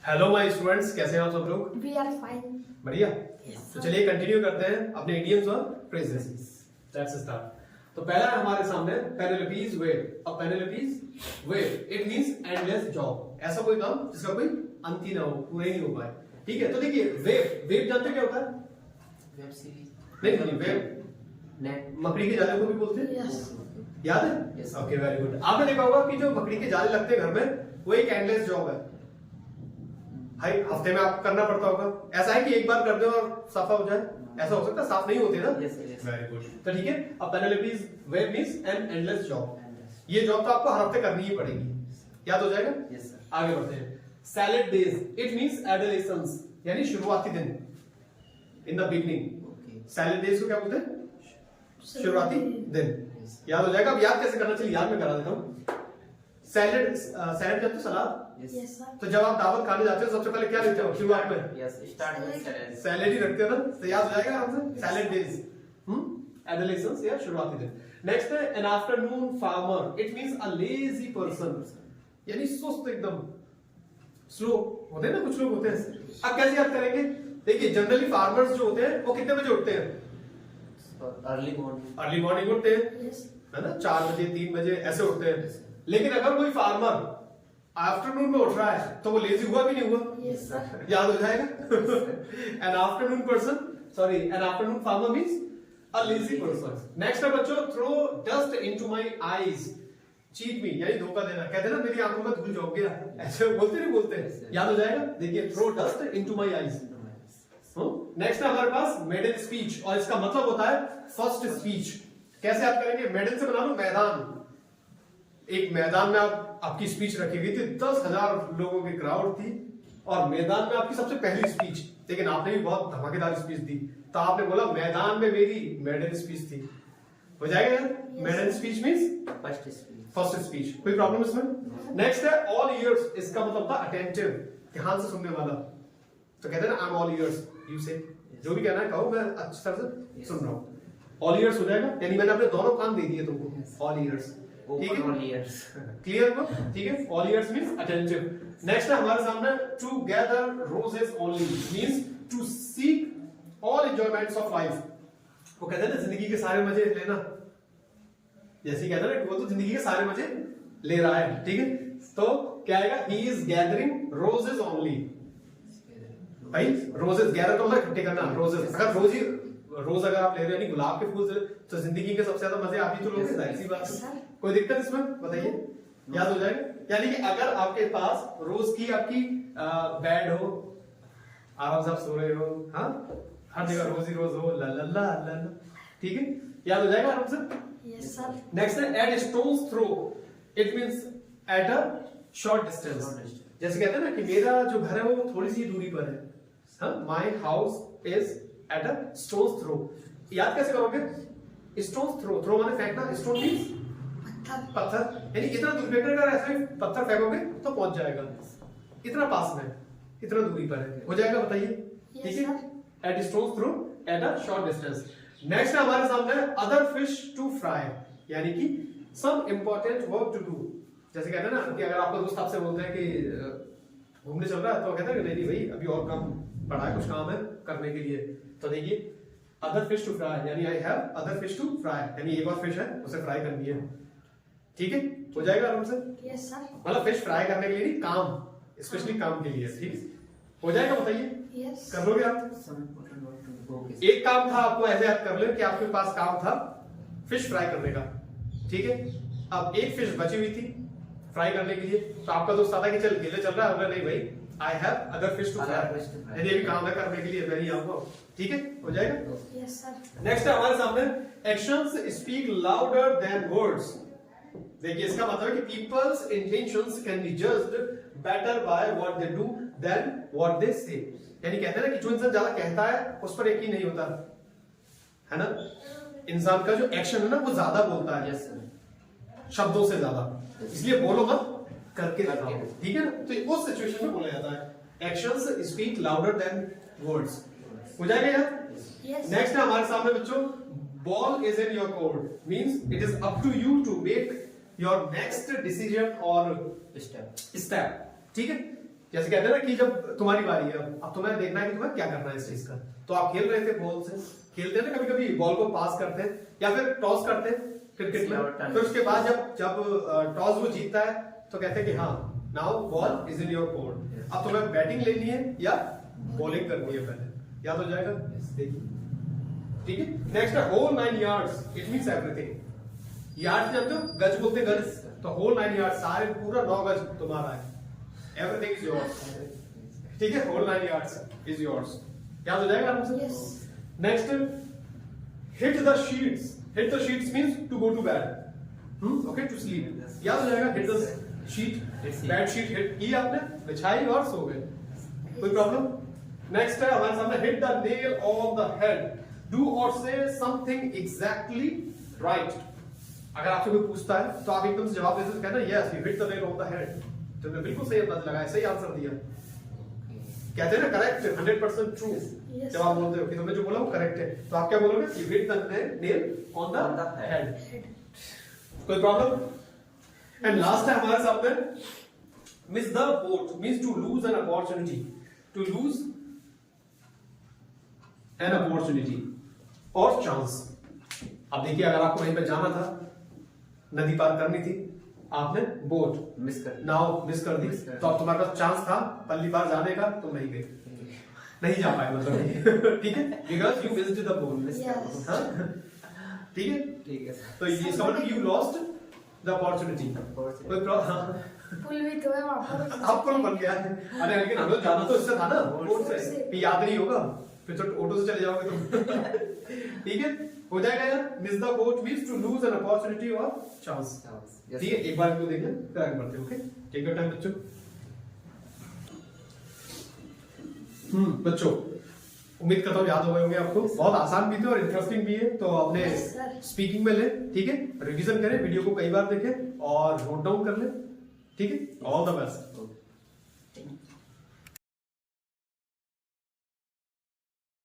Hello my students, कैसे हैं आप सब लोग? We are fine. बढ़िया। Yes, तो sir. चलिए कंटिन्यू करते हैं अपने इडियम्स और फ्रेजेस। Let's start. तो पहला है हमारे सामने पेनेलोपीज वेव। अब Penelope's web it means endless job, ऐसा कोई काम जिसका कोई अंत ही ना हो, पूरा ही नहीं हो पाए। ठीक है, तो देखिए वेव वेव जानते क्या होता है? वेब सीरीज नहीं, वेव नेट मकड़ी के जाले को भी बोलते हैं। Yes. याद है? Yes. Okay, very good. आपने देखा होगा कि जो मकड़ी के जाले लगते हैं घर में, वो एक एंडलेस जॉब है। भाई हफ्ते में आपको करना पड़ता होगा। ऐसा है कि एक बार कर दो और साफा हो जाए, ऐसा हो सकता है? साफ नहीं होते ना। Yes, yes. Very good. तो ठीक है, अब Penelope's web means an endless job. ये जॉब तो आपको हर हफ्ते करनी ही पड़ेगी। याद हो जाएगा? Yes sir. आगे बढ़ते हैं। Salad days it means adolescence, यानी शुरुआती दिन, in the beginning. Okay salad days को क्या बोलते हैं? शुरुआती दिन। यस याद हो जाएगा? अब याद कैसे करना चाहिए, याद में करा देता हूँ। सैलेड सैलेड कहते हो सलाद। Yes Yes, sir. तो जब आप दावत खाने जाते हो सबसे पहले क्या लेते हो शुरुआत में? Yes start with salad salad ही रखते हो ना, तो याद हो जाएगा आपसे। सैलेड डेज एडोलेसेंस या शुरुआती दिन। नेक्स्ट है an afternoon farmer it means a lazy person, यानी सुस्त एकदम, स्लो होते हैं ना कुछ लोग होते हैं। अब कैसे याद करेंगे? देखिए जनरली फार्मर्स जो होते हैं वो कितने बजे उठते हैं? अर्ली मॉर्निंग अर्ली मॉर्निंग उठते हैं, Yes. है ना, 4 बजे 3 बजे ऐसे उठते हैं। लेकिन अगर कोई फार्मर आफ्टरनून में उठ रहा है तो वो लेजी हुआ कि नहीं हुआ? Yes, sir. याद हो जाएगा। An afternoon person, sorry an afternoon farmer means a lazy person. Next है बच्चों, throw dust into my eyes, cheat me, यानी धोखा देना। कहते हैं ना मेरी आंखों में धूल झोंक गया, ऐसे बोलते नहीं बोलते? याद हो जाएगा? देखिए throw dust into my eyes. Next है हमारे पास मेडन स्पीच, और इसका मतलब होता है फर्स्ट स्पीच। कैसे याद करेंगे? मेडन से बना लो मैदान। एक मैदान में आप आपकी स्पीच रखी गई थी, 10,000 लोगों की क्राउड थी और मैदान में आपकी सबसे पहली स्पीच, लेकिन आपने भी बहुत धमाकेदार स्पीच दी, तो आपने बोला मैदान में मेरी मेडन स्पीच थी। हो जाएगा यार? Maiden speech means first speech first speech. कोई प्रॉब्लम इसमें? नेक्स्ट है ऑल इयर्स, इसका मतलब था अटेंटिव, ध्यान से सुनने वाला। तो कहते हैं ना I am all ears, you से जो भी कहना है कहो, मैं अच्छी तरह से सुन रहा हूँ। ऑल इयर्स हो जाएगा, यानी मैंने अपने दोनों कान दे दिए तुमको। ऑल इयर्स, ठीक ओपन है, ऑल इयर्स क्लियर हो? ठीक है, all ears means attentive. Next है हमारे सामने to gather roses only means to seek all enjoyments of life. वो कहते हैं ना जिंदगी के सारे मजे लेना, जैसे कहते हैं ना वो तो जिंदगी के सारे मजे ले रहा है। ठीक है, तो क्या आएगा? He is gathering roses only. भाई रोजेस गैदर तो मतलब इकट्ठे करना, रोजेस। अगर रोज अगर आप ले रहे हो यानी गुलाब के फूल से, तो जिंदगी के सबसे ज्यादा मजे आप ही तो लोगे, जाहिर सी बात है। कोई दिक्कत इसमें बताइए? याद हो जाएगा? यानी कि अगर आपके पास रोज की आपकी बेड हो, आराम से आप सो रहे हो, हाँ, हर जगह रोज ही रोज हो, ला ला ला ला ला, ठीक है, याद हो जाएगा आराम से। Yes, sir. नेक्स्ट है at stone's throw, it means at a short distance. जैसे कहते हैं ना कि मेरा जो घर है वो थोड़ी सी दूरी पर है, हाँ, my house is at a stone's throw. याद कैसे करोगे? स्टोन्स थ्रो, थ्रो माने फेंकना, स्टोन मींस पत्थर, यानी इतना दूर फेंकना, अगर ऐसे पत्थर फेंकोगे तो पहुंच जाएगा, इतना पास में, इतना दूरी पर है। हो जाएगा? बताइए। Yes, ठीक है, sir. At stone's throw at a short distance. Next है हमारे सामने अदर फिश टू फ्राई, यानी कि some important work to do. जैसे कहते हैं ना कि अगर आपका दोस्त आपसे बोलते हैं कि घूमने चल रहा है, तो कहते हैं कि नहीं भाई अभी और काम पड़ा है, कुछ काम है करने के लिए। तो देखिए अदर फिश टू फ्राई, यानी I have other fish to fry, यानी एक और फिश है उसे फ्राई करनी है। ठीक है, हो जाएगा आराम से? Yes, sir. मतलब फिश फ्राई करने के लिए नहीं, काम, स्पेशली काम के लिए। ठीक है, हो जाएगा? बताइए, Yes. कर लोगे आप? Some important work to do. Okay एक काम था, आपको ऐसे याद कर लो कि आपके पास काम था फिश फ्राई करने का। ठीक है, अब एक फिश बची हुई थी फ्राई करने के लिए, तो आपका दोस्त आता कि चल केले चल रहा है, होगा नहीं भाई I have other fish to Other fish to fry, fry. यदि अभी काम है करने के लिए मैं नहीं आऊंगा। ठीक है, हो जाएगा? Yes, sir. नेक्स्ट है हमारे सामने actions speak louder than words. देखिए इसका मतलब है कि people's intentions can be judged better by what they do than what they say. यानी कहते हैं ना कि जो इंसान ज्यादा कहता है उस पर यकीन नहीं होता, है ना। इंसान का जो एक्शन है ना वो ज्यादा बोलता है यस सर। शब्दों से ज्यादा, इसलिए बोलो मत, करके दिखाओ। करके। ठीक है ना, तो उस सिचुएशन में बोला जाता है actions speak louder than words. हो जाएगा यार? Yes. नेक्स्ट है हमारे सामने बच्चों, ball is in your court means it is up to you to make your next decision और स्टेप स्टेप। ठीक है, जैसे कहते हैं ना कि जब तुम्हारी बारी है, अब तुम्हें देखना है कि तुम्हें क्या करना है इस चीज का। तो आप खेल रहे थे बॉल से, खेलते हैं ना कभी कभी बॉल को पास करते हैं या फिर टॉस करते हैं क्रिकेट में। फिर उसके बाद जब टॉस वो जीतता है तो कहते हैं कि हाँ now ball is in your court, अब तुम्हें बैटिंग लेनी है या बॉलिंग करनी है, पहले याद हो जाएगा। देखिए ठीक है। नेक्स्ट है whole 9 yards, it means everything. Yards जानते हो, गज बोलते हैं गज, तो होल 9 यार्ड्स सारे पूरा 9 गज तुम्हारा है, एवरीथिंग इज योर्स। ठीक है, होल 9 यार्ड्स इज योर्स, याद हो जाएगा आराम से। Next hit the sheets, hit the sheets means to go to bed, okay to sleep, याद हो जाएगा। Hit the sheet, bed sheet hit की आपने, बिछाई और सो गए, कोई प्रॉब्लम। नेक्स्ट है हमारे सामने hit the nail on the head, do और से समथिंग एग्जैक्टली राइट। अगर आपसे कोई पूछता है तो आप एकदम से जवाब दे सकते हैं ना, yes you hit the nail on the head, तो तुमने बिल्कुल सही अंदाज लगाया, सही आंसर दिया। कहते हैं ना करेक्ट, 100% ट्रू। जब आप बोलते हो कि तुमने जो बोला वो करेक्ट है, तो आप क्या बोलोगे, you hit the nail on the head, कोई प्रॉब्लम। एंड लास्ट है हमारे सामने miss the boat means to lose an opportunity, to lose an opportunity और चांस। अब देखिए अगर आपको वहीं पे जाना था, नदी पार करनी थी, आपने बोट मिस कर नाउ मिस कर दी, तो अब तुम्हारे पास चांस था पल्ली पार जाने का, तुम नहीं गए, नहीं जा पाए मतलब। ठीक है, because you missed the boat. ठीक है, ठीक है तो ये इसका मतलब यू लॉस्ट द अपॉर्चुनिटी। कोई प्रॉब्लम, पुल भी तो है वहां पर, आपको बन गया है। अरे लेकिन हमें जाना तो इससे था ना, बोट से, फिर याद नहीं होगा, फिर तो ऑटो से चले जाओगे तुम। ठीक है, हो जाएगा यार। Miss the boat means to lose an opportunity और चांस। ठीक है, एक बार इसको देख लें फिर आगे बढ़ते हैं। ओके, टेक योर टाइम बच्चों। बच्चों उम्मीद करता हूँ याद हो गए होंगे आपको, बहुत आसान भी थे और इंटरेस्टिंग भी है, तो अपने स्पीकिंग में ले, ठीक है, रिवीजन करें, वीडियो को कई बार देखें और नोट डाउन कर ले, ठीक है। All the best.